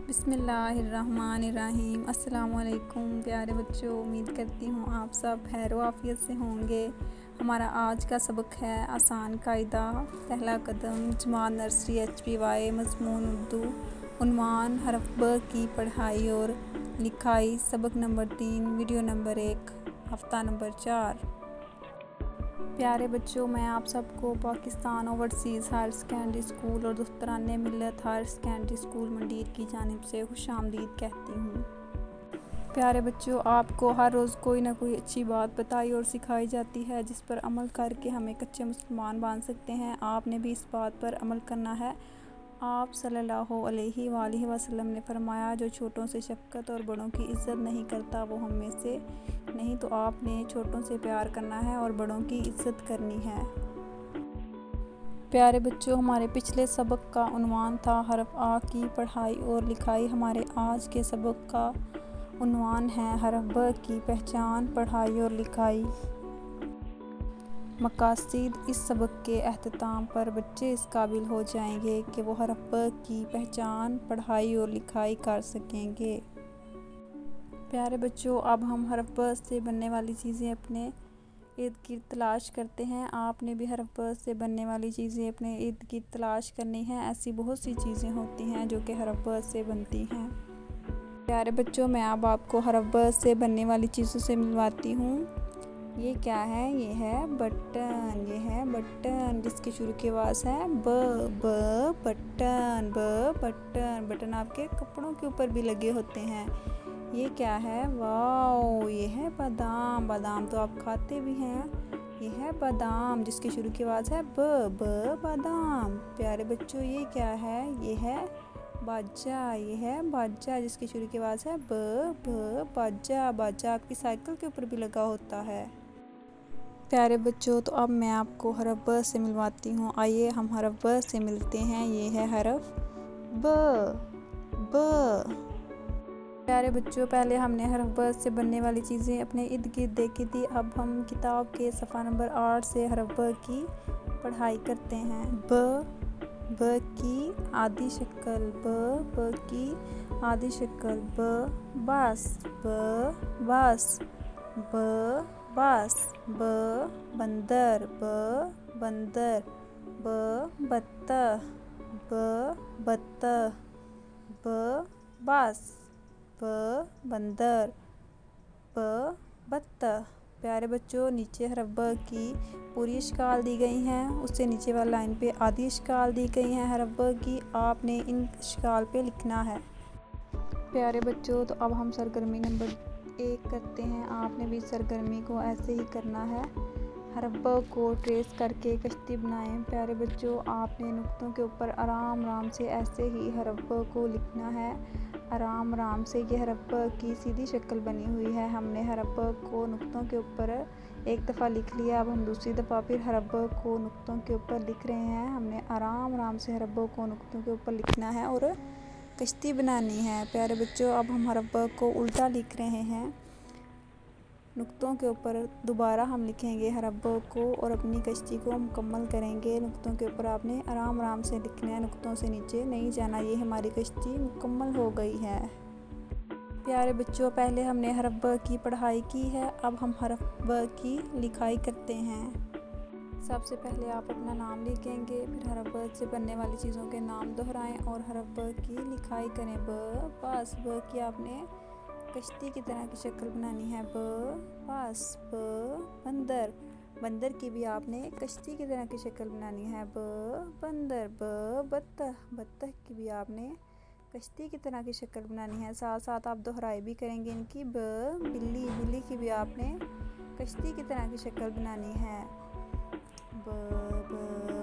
बिस्मिल्लाहिर्रहमानिर्रहीम। अस्सलामुअलैकुम प्यारे बच्चों, उम्मीद करती हूँ आप सब खैर आफियत से होंगे। हमारा आज का सबक है आसान कायदा पहला कदम जमात नर्सरी HPY मज़मून उर्दू। उन्वान हरफ ब की पढ़ाई और लिखाई। सबक नंबर 3 वीडियो नंबर 1 हफ्ता नंबर 4। प्यारे बच्चों, मैं आप सबको Pakistan overseas higher secondary school और दुख्तरान मिल्लत हायर सेकेंडरी स्कूल मंडीर की जानिब से खुशामदीद कहती हूँ। प्यारे बच्चों, आपको हर रोज़ कोई ना कोई अच्छी बात बताई और सिखाई जाती है जिस पर अमल करके हमें कच्चे मुसलमान बन सकते हैं। आपने भी इस बात पर अमल करना है। आप सल्लल्लाहु अलैहि वसल्लम ने फरमाया, जो छोटों से शफ़क़त और बड़ों की इज़्ज़त नहीं करता वो हम में से नहीं। तो आपने छोटों से प्यार करना है और बड़ों की इज़्ज़त करनी है। प्यारे बच्चों, हमारे पिछले सबक का उन्वान था हरफ आ की पढ़ाई और लिखाई। हमारे आज के सबक का उन्वान है हरफ ब की पहचान, पढ़ाई और लिखाई। मकासद इस सबक के अख्ताम पर बच्चे इस काबिल हो जाएंगे कि वो हरफ ब की पहचान, पढ़ाई और लिखाई कर सकेंगे। प्यारे बच्चों, अब हम हरफ ब से बनने वाली चीज़ें अपने इर्द गिर्द तलाश करते हैं। आपने भी हरफ ब से बनने वाली चीज़ें अपने इर्द गिर्द तलाश करनी हैं। ऐसी बहुत सी चीज़ें होती हैं जो कि हरफ ब से बनती हैं। प्यारे बच्चों, मैं अब आपको हरफ ब से बनने वाली चीज़ों से मिलवाती हूँ। ये क्या है? ये है बटन। ये है बटन जिसकी शुरू की आवाज़ है ब बटन। बटन। बटन आपके कपड़ों के ऊपर भी लगे होते हैं। ये क्या है? वाओ, ये है बादाम। बादाम तो आप खाते भी हैं। ये है बादाम जिसकी शुरू की आवाज़ है ब बादाम। प्यारे बच्चों, ये क्या है? ये है बाजा। ये है बाजा जिसकी शुरू की आवाज़ है ब बाजा। बाजा आपकी साइकिल के ऊपर भी लगा होता है। प्यारे बच्चों, तो अब मैं आपको हरफ ब से मिलवाती हूँ। आइए हम हरफ ब से मिलते हैं। ये है हरफ ब। प्यारे बच्चों, पहले हमने हरफ ब से बनने वाली चीज़ें अपने इर्द गिर्द देखी थी। अब हम किताब के सफ़ा नंबर 8 से हरफ ब की पढ़ाई करते हैं। ब की आधी शक्ल। ब की आधी शक्ल। बस। बस। बस। बंदर। बंदर। बत्तख। बत्तख। बस। बंदर। बत्तख। प्यारे बच्चों, नीचे हरफ ब की पूरी इश्काल दी गई हैं। उससे नीचे वाली लाइन पे आधी इश्काल दी गई हैं हरफ ब की। आपने इन इश्काल पे लिखना है। प्यारे बच्चों, तो अब हम सरगर्मी नंबर 1 करते हैं। आपने भी सरगर्मी को ऐसे ही करना है। हरफ ब को ट्रेस करके कश्ती बनाएं। प्यारे बच्चों, आपने नुक्तों के ऊपर आराम से ऐसे ही हरफ ब को लिखना है। आराम से ये हरफ ब की सीधी शक्ल बनी हुई है। हमने हरफ ब को नुक्तों के ऊपर एक दफ़ा लिख लिया। अब हम दूसरी दफ़ा फिर हरफ ब को नुक्तों के ऊपर लिख रहे हैं। हमने आराम से हरफ ब को नुक्तों के ऊपर लिखना है और कश्ती बनानी है। प्यारे बच्चों, अब हम हरफ ब को उल्टा लिख रहे हैं। नुक्तों के ऊपर दोबारा हम लिखेंगे हरफ ब को और अपनी कश्ती को मुकम्मल करेंगे। नुक्तों के ऊपर आपने आराम से लिखना है, नुक्तों से नीचे नहीं जाना। ये हमारी कश्ती मुकम्मल हो गई है। प्यारे बच्चों, पहले हमने हरफ ब की पढ़ाई की है। अब हम हरफ ब की लिखाई करते हैं। सबसे पहले आप अपना नाम लिखेंगे, फिर हरफ ब से बनने वाली चीज़ों के नाम दोहराएं और हरफ ब की लिखाई करें। बस। ब की आपने कश्ती की तरह की शक्ल बनानी है। बस। बंदर। बंदर की भी आपने कश्ती की तरह की शक्ल बनानी है। बंदर। बत्तख। बत्तख की भी आपने कश्ती की तरह की शक्ल बनानी है। साथ साथ आप दोहराई भी करेंगे इनकी। बिल्ली। बिल्ली की भी आपने कश्ती की तरह की शक्ल बनानी है।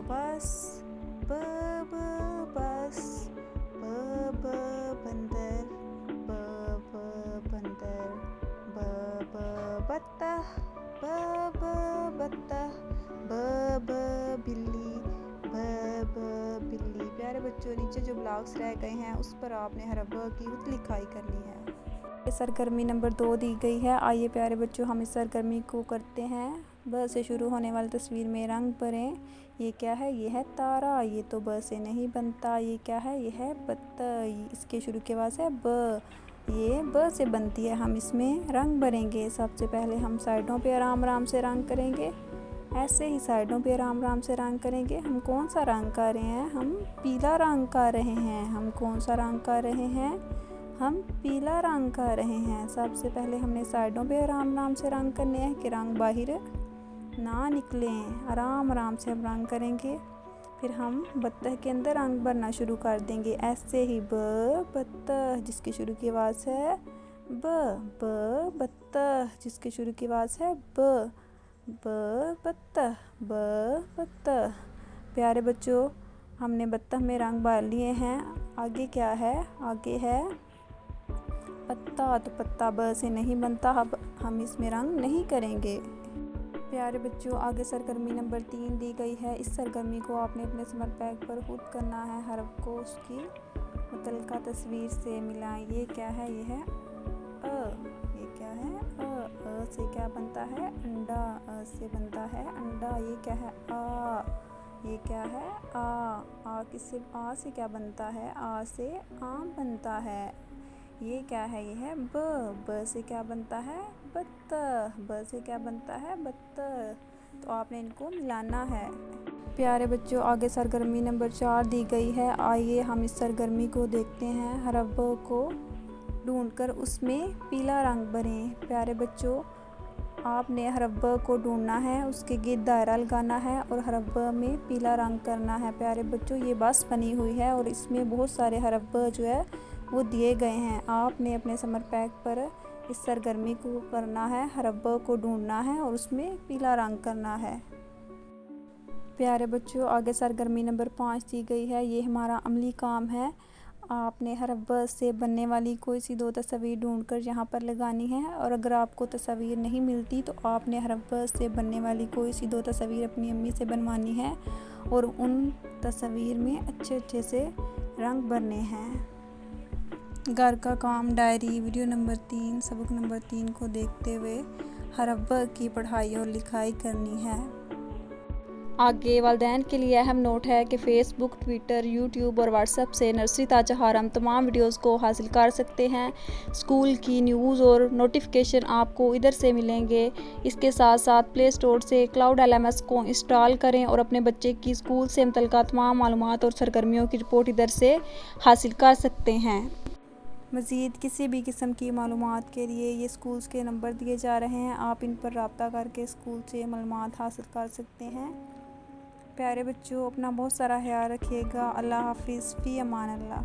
बस। बस। बंदर। बंदर। बत्तख। बत्तख। बिल्ली। बिल्ली। प्यारे बच्चों, नीचे जो ब्लॉक्स रह गए हैं उस पर आपने हरफ ब की लिखाई करनी है। सरगर्मी नंबर 2 दी गई है। आइए प्यारे बच्चों, हम इस सरगर्मी को करते हैं। ब से शुरू होने वाली तस्वीर में रंग भरें। ये क्या है? ये है तारा। ये तो ब से नहीं बनता। ये क्या है? ये है बत्तख। इसके शुरू की आवाज़ है ब। ये ब से बनती है। हम इसमें रंग भरेंगे। सबसे पहले हम साइडों पे आराम आराम से रंग करेंगे। ऐसे ही साइडों पे आराम आराम से रंग करेंगे। हम कौन सा रंग कर रहे हैं? हम पीला रंग कर रहे हैं। हम कौन सा रंग कर रहे हैं? हम पीला रंग कर रहे हैं। सबसे पहले हमने साइडों पे आराम आराम से रंग करने हैं कि रंग बाहर ना निकलें। आराम आराम से हम रंग करेंगे। फिर हम बत्तख के अंदर रंग भरना शुरू कर देंगे। ऐसे ही ब बत्तख जिसकी शुरू की आवाज़ है ब बत्तख जिसकी शुरू की आवाज़ है ब बत्तख बत्तख। प्यारे बच्चों, हमने बत्तख में रंग भर लिए हैं। आगे क्या है? आगे है पत्ता। तो पत्ता ब से नहीं बनता। अब हम इसमें रंग नहीं करेंगे। प्यारे बच्चों, आगे सरगर्मी नंबर 3 दी गई है। इस सरगर्मी को आपने अपने स्मर पैक पर खुद करना है। हरफ को उसकी मुतल्लिका तस्वीर से मिलाएं। ये क्या है? ये है अ। ये क्या है? अ से क्या बनता है? अंडा। अ से बनता है अंडा। ये क्या है? आ। ये क्या है? आ किससे? आ से क्या बनता है? आ से आम बनता है। ये क्या है? ये है ब से क्या बनता है? बत्तख। ब से क्या बनता है? बत्तख। तो आपने इनको मिलाना है। प्यारे बच्चों, आगे सरगर्मी नंबर 4 दी गई है। आइए हम इस सरगर्मी को देखते हैं। हरफ ब को ढूंढकर उसमें पीला रंग भरें। प्यारे बच्चों, आपने हरफ ब को ढूंढना है, उसके गिर्द दायरा लगाना है और हरफ ब में पीला रंग करना है। प्यारे बच्चों, ये बस बनी हुई है और इसमें बहुत सारे हरफ ब जो है वो दिए गए हैं। आपने अपने समर पैक पर इस सरगर्मी को करना है। हरफ ब को ढूंढना है और उसमें पीला रंग करना है। प्यारे बच्चों, आगे सरगर्मी नंबर 5 दी गई है। ये हमारा अमली काम है। आपने हरफ ब से बनने वाली कोई सी 2 तस्वीर ढूंढकर यहाँ पर लगानी है और अगर आपको तस्वीर नहीं मिलती तो आपने हरफ ब से बनने वाली कोई सी 2 तस्वीर अपनी अम्मी से बनवानी है और उन तस्वीर में अच्छे अच्छे से रंग भरने हैं। घर का काम, डायरी, वीडियो नंबर 3, सबक नंबर 3 को देखते हुए हरफ ब की पढ़ाई और लिखाई करनी है। आगे वालिदैन के लिए अहम नोट है कि फ़ेसबुक, ट्विटर, यूट्यूब और व्हाट्सएप से नर्सरी ताजहार हम तमाम वीडियोस को हासिल कर सकते हैं। स्कूल की न्यूज़ और नोटिफिकेशन आपको इधर से मिलेंगे। इसके साथ साथ प्ले स्टोर से क्लाउड LMS को इंस्टॉल करें और अपने बच्चे की स्कूल से मुतल्लिका तमाम मालूमात और सरगर्मियों की रिपोर्ट इधर से हासिल कर सकते हैं। मज़ीद किसी भी किस्म की मालूमात के लिए ये स्कूल्स के नंबर दिए जा रहे हैं। आप इन पर रब्ता करके स्कूल से मालूमात हासिल कर सकते हैं। प्यारे बच्चों, अपना बहुत सारा ख्याल रखिएगा। अल्लाह हाफिज़। फ़ी अमान अल्लाह।